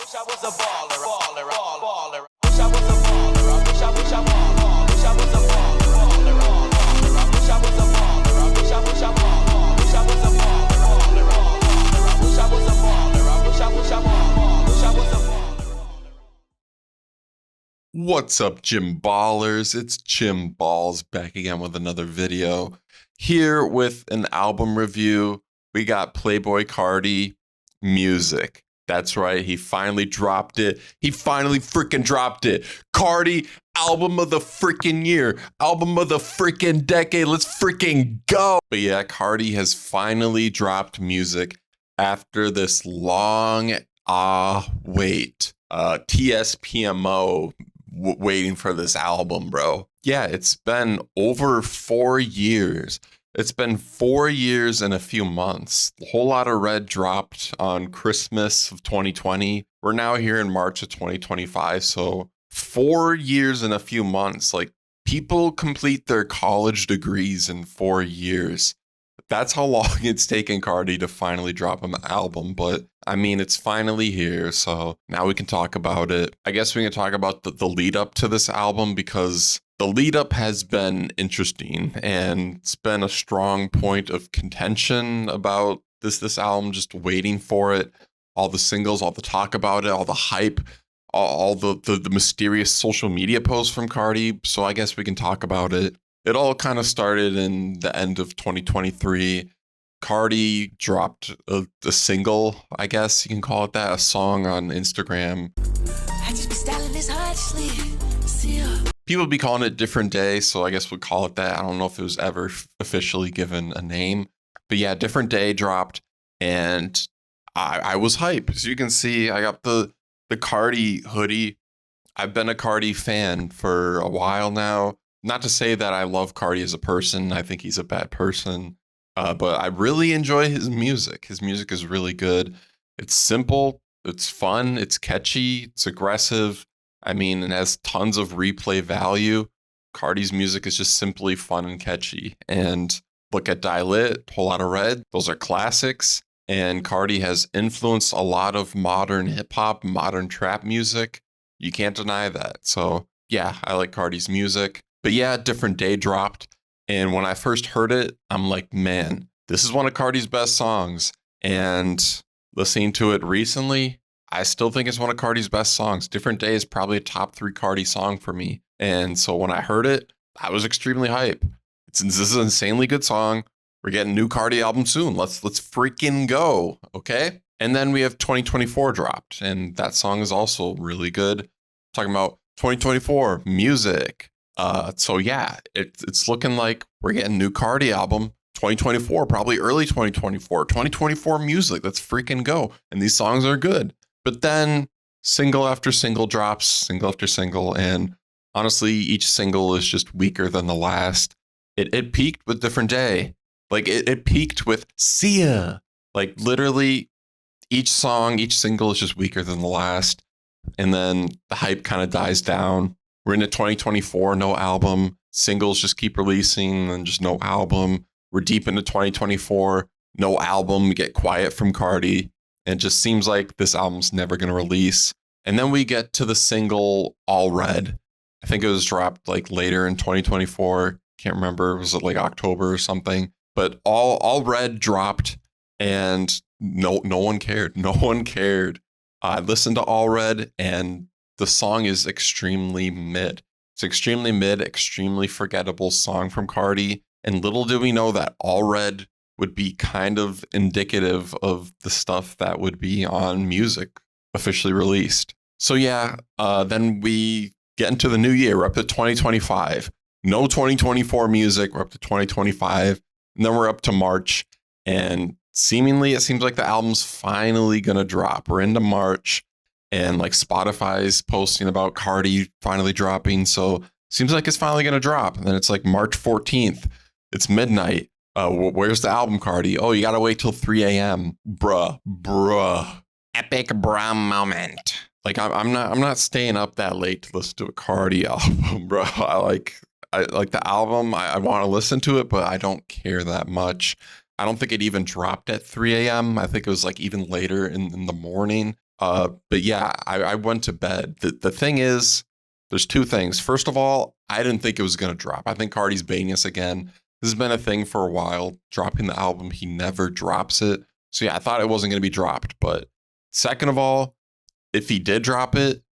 wish I was a baller, baller, baller. Wish I was a baller. I wish I was a baller. Wish I was a baller, baller, baller. I wish I was a baller. I wish I was a baller. Wish I was a baller, baller, baller. I wish I was a baller. I wish I was a baller. Wish I was a baller. What's up, JimBallzzz? It's JimBallzzz back again with another video. Here with an album review, we got Playboi Carti, Music. That's right, he finally dropped it. He finally freaking dropped it. Carti, album of the freaking year. Album of the freaking decade. Let's freaking go. But yeah, Carti has finally dropped Music after this long wait. TSPMO waiting for this album, bro. Yeah, it's been over 4 years. It's been 4 years and a few months. A whole lot of red dropped on Christmas of 2020. We're now here in March of 2025. So 4 years and a few months. Like, people complete their college degrees in 4 years. That's how long it's taken Carti to finally drop an album. But I mean, it's finally here. So now we can talk about it. I guess we can talk about the lead up to this album, because the lead up has been interesting and it's been a strong point of contention about this album, just waiting for it. All the singles, all the talk about it, all the hype, all the mysterious social media posts from Carti. So I guess we can talk about it. It all kind of started in the end of 2023. Carti dropped a single, I guess you can call it that, a song on Instagram. I just be styling this hard sleep. See ya. People be calling it Different Day, so I guess we'll call it that. I don't know if it was ever officially given a name. But yeah, Different Day dropped, and I was hype. As you can see, I got the Carti hoodie. I've been a Carti fan for a while now. Not to say that I love Carti as a person. I think he's a bad person. But I really enjoy his music. His music is really good. It's simple. It's fun. It's catchy. It's aggressive. I mean, it has tons of replay value. Carti's music is just simply fun and catchy. And look at Die Lit, Whole Lotta Red. Those are classics. And Carti has influenced a lot of modern hip hop, modern trap music. You can't deny that. So yeah, I like Carti's music. But yeah, Different Day dropped. And when I first heard it, I'm like, man, this is one of Carti's best songs. And listening to it recently, I still think it's one of Carti's best songs. Different Day is probably a top 3 Carti song for me. And so when I heard it, I was extremely hype. This is an insanely good song. We're getting a new Carti album soon. Let's freaking go, okay? And then we have 2024 dropped, and that song is also really good. Talking about 2024 Music. So yeah, it's looking like we're getting a new Carti album. 2024, probably early 2024. 2024 Music. Let's freaking go. And these songs are good. But then single after single drops, single after single, and honestly, each single is just weaker than the last. It peaked with Different Day. Like, it peaked with See Ya. Like, literally, each song, each single is just weaker than the last. And then the hype kind of dies down. We're into 2024, no album. Singles just keep releasing and just no album. We're deep into 2024, no album. We get quiet from Carti. And it just seems like this album's never going to release. And then we get to the single All Red. I think it was dropped like later in 2024. Can't remember. Was it like October or something? But All Red dropped, and no one cared. No one cared. I listened to All Red, and the song is extremely mid. It's extremely mid, extremely forgettable song from Carti. And little do we know that All Red would be kind of indicative of the stuff that would be on Music officially released. So yeah, then we get into the new year. We're up to 2025. No 2024 Music. We're up to 2025. And then we're up to March. And seemingly it seems like the album's finally going to drop. We're into March. And like Spotify's posting about Carti finally dropping. So seems like it's finally going to drop. And then it's like March 14th. It's midnight. Where's the album, Carti? Oh, you got to wait till 3 a.m. Bruh. Epic bruh moment. Like, I'm not staying up that late to listen to a Carti album, bro. I like the album. I want to listen to it, but I don't care that much. I don't think it even dropped at 3 a.m. I think it was like even later in the morning. But yeah, I went to bed. The thing is, there's two things. First of all, I didn't think it was going to drop. I think Carti's baiting us again. This has been a thing for a while. Dropping the album, he never drops it. So yeah, I thought it wasn't going to be dropped. But second of all, if he did drop it,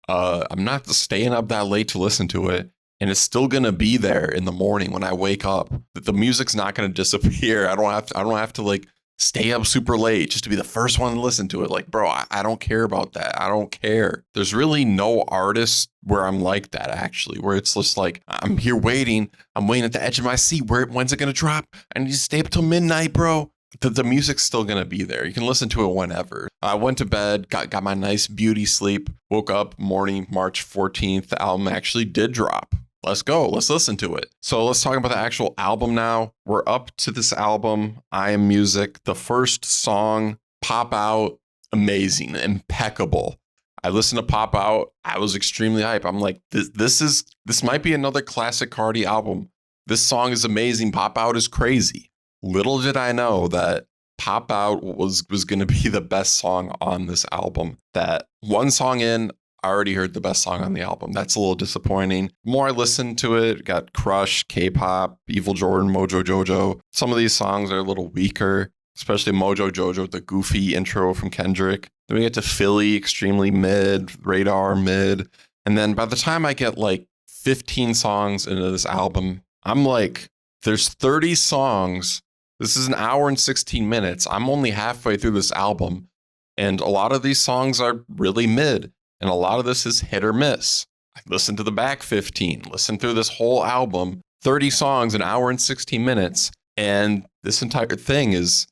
I'm not staying up that late to listen to it. And it's still going to be there in the morning when I wake up. The music's not going to disappear. I don't have to like stay up super late just to be the first one to listen to it. Like, bro, I don't care about that. I don't care. There's really no artist where I'm like that, actually, where it's just like, I'm here waiting. I'm waiting at the edge of my seat. When's it going to drop? I need to stay up till midnight, bro. The music's still going to be there. You can listen to it whenever. I went to bed, got my nice beauty sleep, woke up morning, March 14th. The album actually did drop. Let's go. Let's listen to it. So let's talk about the actual album now. We're up to this album, I Am Music. The first song, Pop Out, amazing, impeccable. I listened to Pop Out. I was extremely hype. I'm like, this might be another classic Carti album. This song is amazing. Pop Out is crazy. Little did I know that Pop Out was going to be the best song on this album. That one song in, I already heard the best song on the album. That's a little disappointing. The more I listened to it, got Crush, K-pop, Evil Jordan, Mojo Jojo. Some of these songs are a little weaker, especially Mojo Jojo, the goofy intro from Kendrick. Then we get to Philly, extremely mid, Radar, mid. And then by the time I get like 15 songs into this album, I'm like, there's 30 songs. This is an hour and 16 minutes. I'm only halfway through this album. And a lot of these songs are really mid. And a lot of this is hit or miss. I listened to the back 15, listened through this whole album, 30 songs, an hour and 16 minutes. And this entire thing is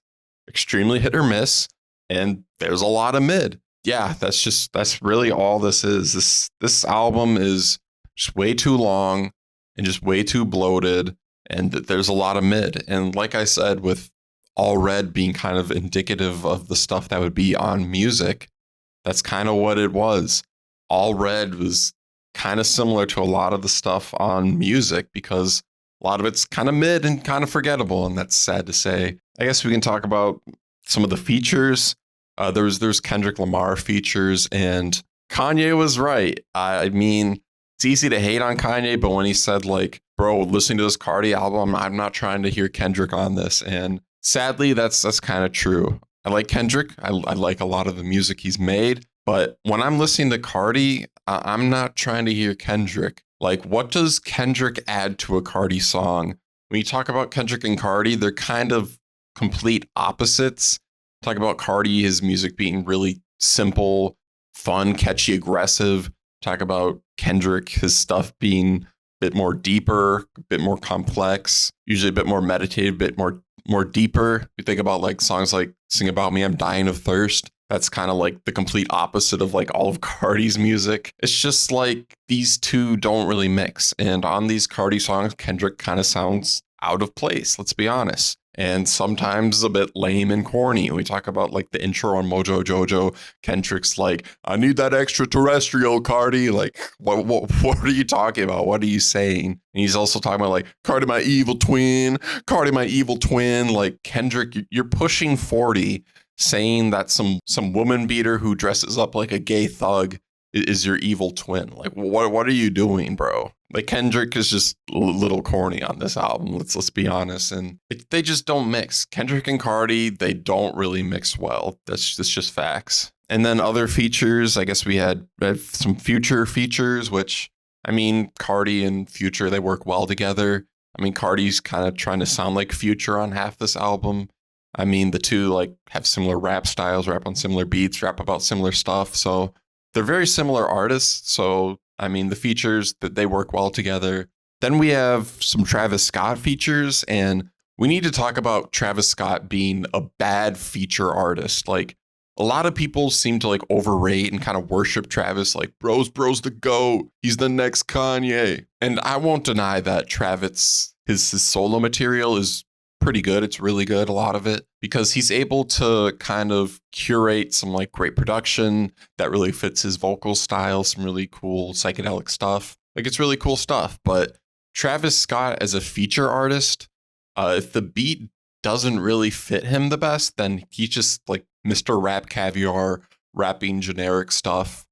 extremely hit or miss. And there's a lot of mid. Yeah, that's really all this is. This album is just way too long and just way too bloated. And there's a lot of mid. And like I said, with All Red being kind of indicative of the stuff that would be on music, that's kind of what it was. All Red was kind of similar to a lot of the stuff on music because a lot of it's kind of mid and kind of forgettable, and that's sad to say. I guess we can talk about some of the features. There's Kendrick Lamar features, and Kanye was right. I mean, it's easy to hate on Kanye, but when he said like, bro, listening to this Carti album, I'm not trying to hear Kendrick on this. And sadly, that's kind of true. I like Kendrick. I like a lot of the music he's made. But when I'm listening to Carti, I'm not trying to hear Kendrick. Like, what does Kendrick add to a Carti song? When you talk about Kendrick and Carti, they're kind of complete opposites. Talk about Carti, his music being really simple, fun, catchy, aggressive. Talk about Kendrick, his stuff being a bit more deeper, a bit more complex, usually a bit more meditative, a bit more deeper. You think about like songs like Sing About Me, I'm Dying of Thirst. That's kind of like the complete opposite of like all of Carti's music. It's just like these two don't really mix. And on these Carti songs, Kendrick kind of sounds out of place, let's be honest. And sometimes a bit lame and corny. We talk about like the intro on Mojo Jojo. Kendrick's like, I need that extraterrestrial, Carti. Like, what are you talking about? What are you saying? And he's also talking about like, Carti, my evil twin. Carti, my evil twin. Like, Kendrick, you're pushing 40, saying that some woman beater who dresses up like a gay thug is your evil twin. Like, what are you doing, bro? Like, Kendrick is just a little corny on this album. Let's be honest. And they just don't mix. Kendrick and Carti, they don't really mix well. That's just facts. And then other features, I guess we had some Future features, which, I mean, Carti and Future, they work well together. I mean, Carti's kind of trying to sound like Future on half this album. I mean, the two like have similar rap styles, rap on similar beats, rap about similar stuff. So they're very similar artists. So, I mean, the features that they work well together. Then we have some Travis Scott features, and we need to talk about Travis Scott being a bad feature artist. Like, a lot of people seem to like overrate and kind of worship Travis, like, bro's the GOAT. He's the next Kanye. And I won't deny that Travis, his solo material is pretty good. It's really good, a lot of it, because he's able to kind of curate some like great production that really fits his vocal style, some really cool psychedelic stuff. Like, it's really cool stuff. But Travis Scott as a feature artist, if the beat doesn't really fit him the best, then he's just like Mr. Rap Caviar rapping generic stuff.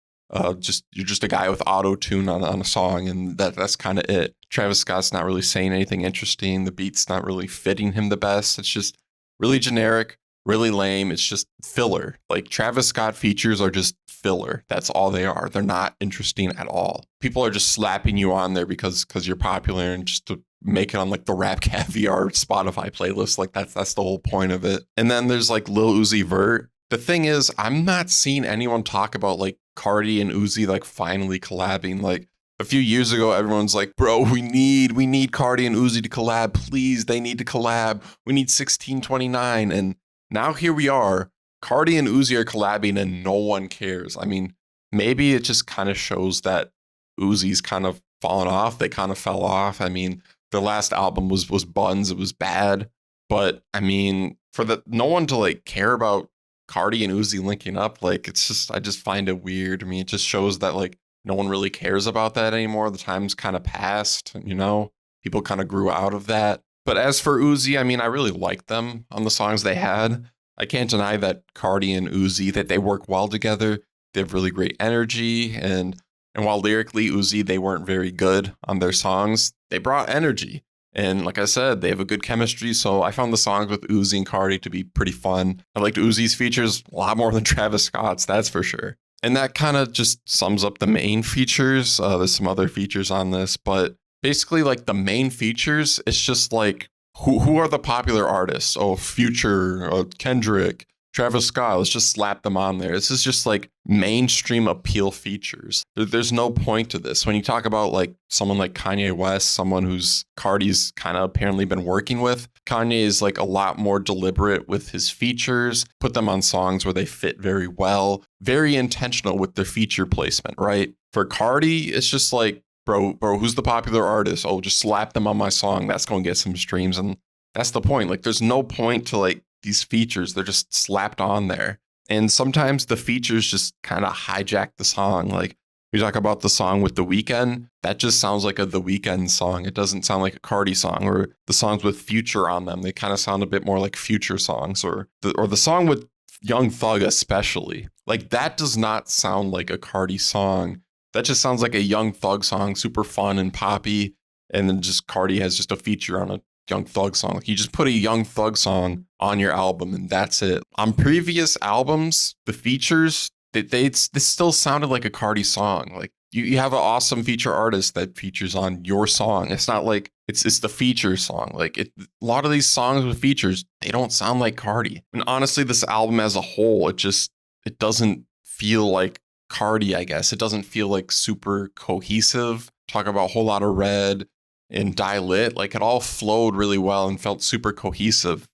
Just you're just a guy with auto tune on a song, and that's kind of it. Travis Scott's not really saying anything interesting. The beat's not really fitting him the best. It's just really generic, really lame. It's just filler. Like Travis Scott features are just filler. That's all they are. They're not interesting at all. People are just slapping you on there because you're popular and just to make it on like the Rap Caviar Spotify playlist. Like that's the whole point of it. And then there's like Lil Uzi Vert. The thing is, I'm not seeing anyone talk about like Carti and Uzi like finally collabing. Like a few years ago, everyone's like, bro, we need Carti and Uzi to collab. Please, they need to collab. We need 1629. And now here we are. Carti and Uzi are collabing and no one cares. I mean, maybe it just kind of shows that Uzi's kind of fallen off. They kind of fell off. I mean, their last album was Buns. It was bad. But I mean, for no one to like care about Carti and Uzi linking up, like it's just, I just find it weird. I mean, it just shows that like no one really cares about that anymore. The time's kind of passed, you know, people kind of grew out of that. But as for Uzi, I mean, I really liked them on the songs they had. I can't deny that Carti and Uzi, that they work well together. They have really great energy. And while lyrically Uzi, they weren't very good on their songs, they brought energy. And like I said, they have a good chemistry. So I found the songs with Uzi and Carti to be pretty fun. I liked Uzi's features a lot more than Travis Scott's, that's for sure. And that kind of just sums up the main features. There's some other features on this, but basically like the main features, it's just like, who are the popular artists? Oh, Future, Kendrick, Travis Scott. Let's just slap them on there. This is just like mainstream appeal features. There's no point to this. When you talk about like someone like Kanye West, someone who's Carti's kind of apparently been working with, Kanye is like a lot more deliberate with his features, put them on songs where they fit very well, very intentional with their feature placement, right? For Carti, it's just like, bro, who's the popular artist? Oh, just slap them on my song. That's going to get some streams. And that's the point. Like, there's no point to like these features. They're just slapped on there. And sometimes the features just kind of hijack the song. Like, we talk about the song with The Weeknd. That just sounds like a The Weeknd song. It doesn't sound like a Carti song. Or the songs with Future on them, they kind of sound a bit more like Future songs. Or the song with Young Thug especially. Like, that does not sound like a Carti song. That just sounds like a Young Thug song, super fun and poppy. And then just Carti has just a feature on a Young Thug song. Like you just put a Young Thug song on your album and that's it. On previous albums, the features, they still sounded like a Carti song. Like you have an awesome feature artist that features on your song. It's not like it's the feature song. Like a lot of these songs with features, they don't sound like Carti. And honestly, this album as a whole, it doesn't feel like Carti, I guess. It doesn't feel like super cohesive. Talk about Whole Lotta Red and Die Lit. Like it all flowed really well and felt super cohesive.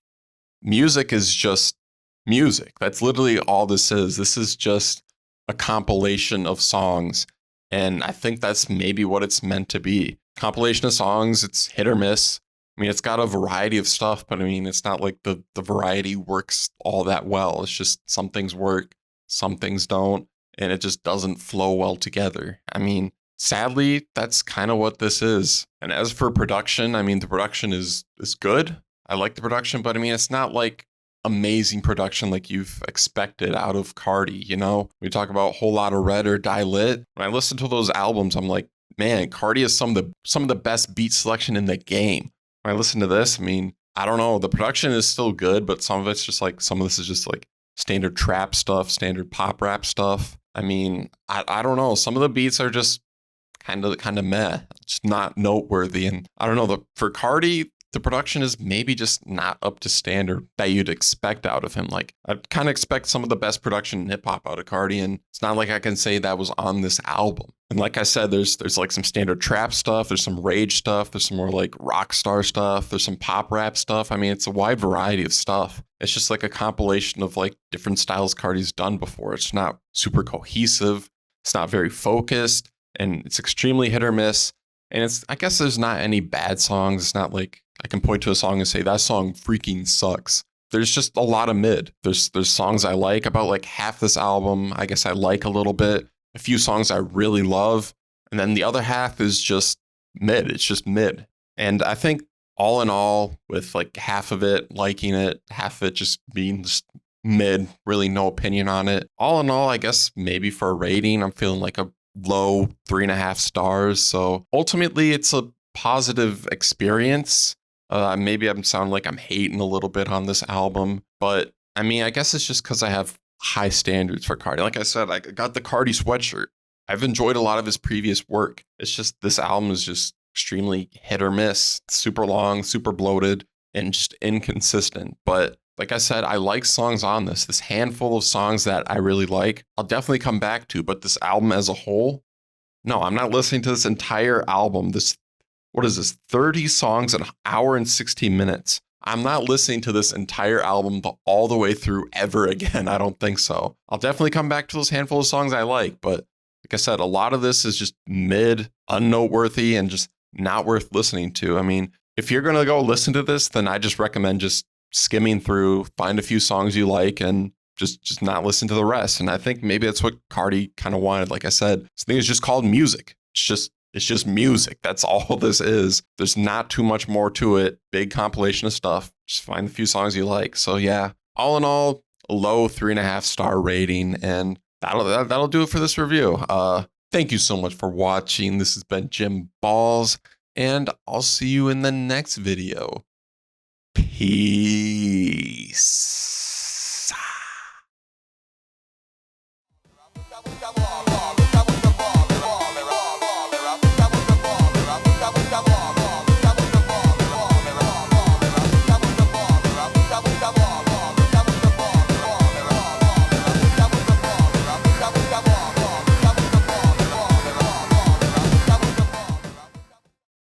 Music is just music. That's literally all this is. This is just a compilation of songs. And I think that's maybe what it's meant to be. Compilation of songs, it's hit or miss. I mean, it's got a variety of stuff, but I mean, it's not like the variety works all that well. It's just some things work, some things don't. And it just doesn't flow well together. I mean, sadly, that's kind of what this is. And as for production, I mean, the production is good. I like the production, but I mean, it's not like amazing production like you've expected out of Carti, you know? We talk about Whole Lotta Red or Die Lit. When I listen to those albums, I'm like, man, Carti has some of the best beat selection in the game. When I listen to this, I mean, I don't know. The production is still good, but some of this is just like standard trap stuff, standard pop rap stuff. I mean, I don't know. Some of the beats are just kind of meh, just not noteworthy. And I don't know, for Carti, the production is maybe just not up to standard that you'd expect out of him. Like I kind of expect some of the best production in hip hop out of Carti, and it's not like I can say that was on this album. And like I said, there's like some standard trap stuff, there's some rage stuff, there's some more like rock star stuff, there's some pop rap stuff. I mean, it's a wide variety of stuff. It's just like a compilation of like different styles Carti's done before. It's not super cohesive. It's not very focused, and it's extremely hit or miss. And I guess there's not any bad songs. It's not like I can point to a song and say that song freaking sucks. There's just a lot of mid. There's songs I like. About like half this album, I guess I like a little bit. A few songs I really love. And then the other half is just mid. It's just mid. And I think all in all, with like half of it liking it, half of it just being just mid, really no opinion on it. All in all, I guess maybe for a rating, I'm feeling like a low 3.5 stars. So ultimately, it's a positive experience. Maybe I'm sounding like I'm hating a little bit on this album, but I mean, I guess it's just because I have high standards for Carti. Like I said, I got the Carti sweatshirt. I've enjoyed a lot of his previous work. It's just this album is just extremely hit or miss, super long, super bloated, and just inconsistent. But like I said, I like songs on this handful of songs that I really like. I'll definitely come back to, but this album as a whole, no, I'm not listening to this entire album. What is this? 30 songs, an hour and 16 minutes. I'm not listening to this entire album all the way through ever again. I don't think so. I'll definitely come back to those handful of songs I like, but like I said, a lot of this is just mid, unnoteworthy, and just not worth listening to. I mean, if you're going to go listen to this, then I just recommend just skimming through, find a few songs you like, and just not listen to the rest. And I think maybe that's what Carti kind of wanted. Like I said, this thing is just called music. It's just music. That's all this is. There's not too much more to it. Big compilation of stuff. Just find a few songs you like. So yeah, all in all, a low 3.5 star rating, and that'll do it for this review. Thank you so much for watching. This has been JimBallzzz, and I'll see you in the next video. Peace.